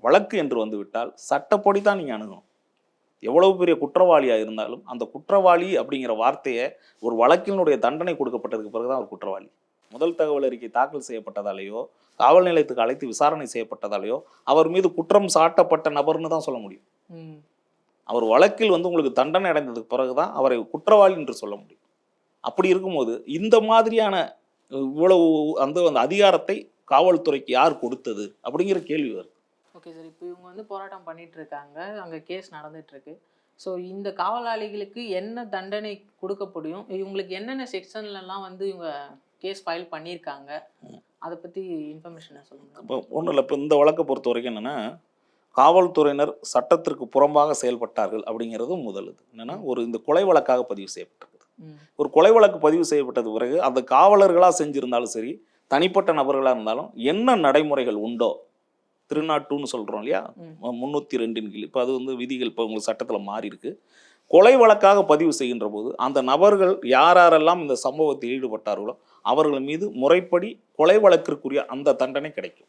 வழக்கு என்று வந்துவிட்டால் சட்டப்படி தான் நீங்கள் அணுகணும். எவ்வளவு பெரிய குற்றவாளியாக இருந்தாலும் அந்த குற்றவாளி அப்படிங்கிற வார்த்தையை ஒரு வழக்கினுடைய தண்டனை கொடுக்கப்பட்டதுக்கு பிறகுதான் அவர் குற்றவாளி. முதல் தகவல் அறிக்கை தாக்கல் செய்யப்பட்டதாலேயோ காவல் நிலையத்துக்கு அழைத்து விசாரணை செய்யப்பட்டதாலேயோ அவர் மீது குற்றம் சாட்டப்பட்ட நபர்னு தான் சொல்ல முடியும். அவர் வழக்கில் உங்களுக்கு தண்டனை அடைந்ததுக்கு பிறகுதான் அவரை குற்றவாளி என்று சொல்ல முடியும். அப்படி இருக்கும்போது இந்த மாதிரியான இவ்வளவு அந்த அதிகாரத்தை காவல்துறைக்கு யார் கொடுத்தது அப்படிங்கிற கேள்வி வருது. ஓகே சார், இப்போ இவங்க போராட்டம் பண்ணிட்டு இருக்காங்க, அங்கே கேஸ் நடந்துட்டு இருக்கு. ஸோ இந்த காவலாளிகளுக்கு என்ன தண்டனை கொடுக்கப்படும், இவங்களுக்கு என்னென்ன செக்ஷன்லலாம் இவங்க கேஸ் ஃபைல் பண்ணியிருக்காங்க, அதை பற்றி இன்ஃபர்மேஷன் சொல்லுங்கள். இப்போ ஒன்றும் இல்லை, இப்போ இந்த வழக்கை பொறுத்த வரைக்கும் என்னென்னா காவல்துறையினர் சட்டத்திற்கு புறம்பாக செயல்பட்டார்கள் அப்படிங்கிறது முதல். என்னென்னா இந்த கொலை வழக்காக பதிவு செய்யப்பட்டிருக்குது. ஒரு கொலை வழக்கு பதிவு செய்யப்பட்டது பிறகு அந்த காவலர்களாக செஞ்சிருந்தாலும் சரி, தனிப்பட்ட நபர்களாக இருந்தாலும் என்ன நடைமுறைகள் உண்டோ, 302ன்னு சொல்கிறோம் இல்லையா, 302 கீழ், இப்போ அது விதிகள் இப்போ உங்களுக்கு சட்டத்தில் மாறி இருக்கு. கொலை வழக்காக பதிவு செய்கின்ற போது அந்த நபர்கள் யாரெல்லாம் இந்த சம்பவத்தில் ஈடுபட்டார்களோ அவர்கள் மீது முறைப்படி கொலை வழக்கிற்குரிய அந்த தண்டனை கிடைக்கும்.